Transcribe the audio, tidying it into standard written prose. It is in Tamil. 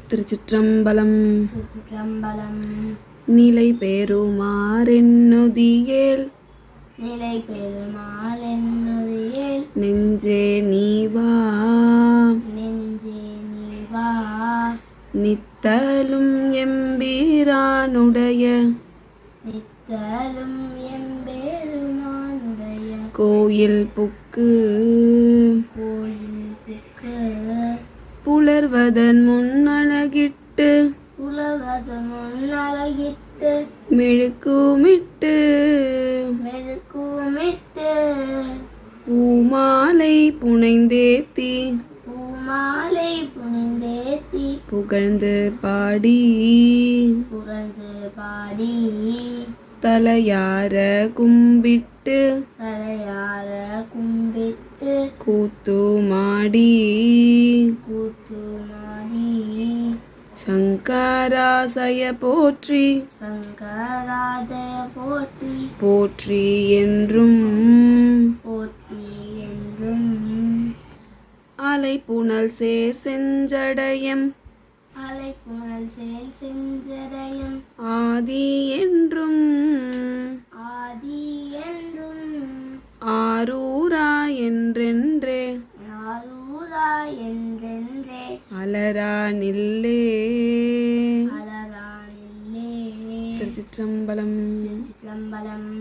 திருச்சிற்றம்பலம். திருச்சிற்றம்பலம். நிலை பெறுமாறென்னுதியேல் நிலை பெறுமாறென்னுதியேல் நெஞ்சே நீவா நெஞ்சே நீவா நித்தலும் எம்பீரானுடைய நித்தலும் எம்பெருமானுடைய கோயில் புக்கு கோயில் புக்கு புலர்வதன் முன்னழகிட்டு உலகதன் முன்னழகிட்டு மெழுக்குமிட்டு மெழுக்குமிட்டு பூமாலை புனைந்தேத்தி பூமாலை புனிந்தேத்தி புகழ்ந்து பாடி புகழ்ந்து பாடி தலையார கும்பிட்டு தலையார கும்பிட்டு கூத்துமாடி கூத்துமாடி சங்கராசய போற்றி சங்கராஜய போற்றி போற்றி என்றும் போற்றி என்றும் அலை புனல் சேர் செஞ்சடையம் அலைப்புணல் செயல் செஞ்சடையும் ஆதி என்றும் ஆதி என்றும் ஆரூரா என்றென்றே ஆரூரா என்றென்றே அலரா நில்லே. அலரானில்லே. திருச்சிற்றம்பலம். திருச்சிற்றம்பலம்.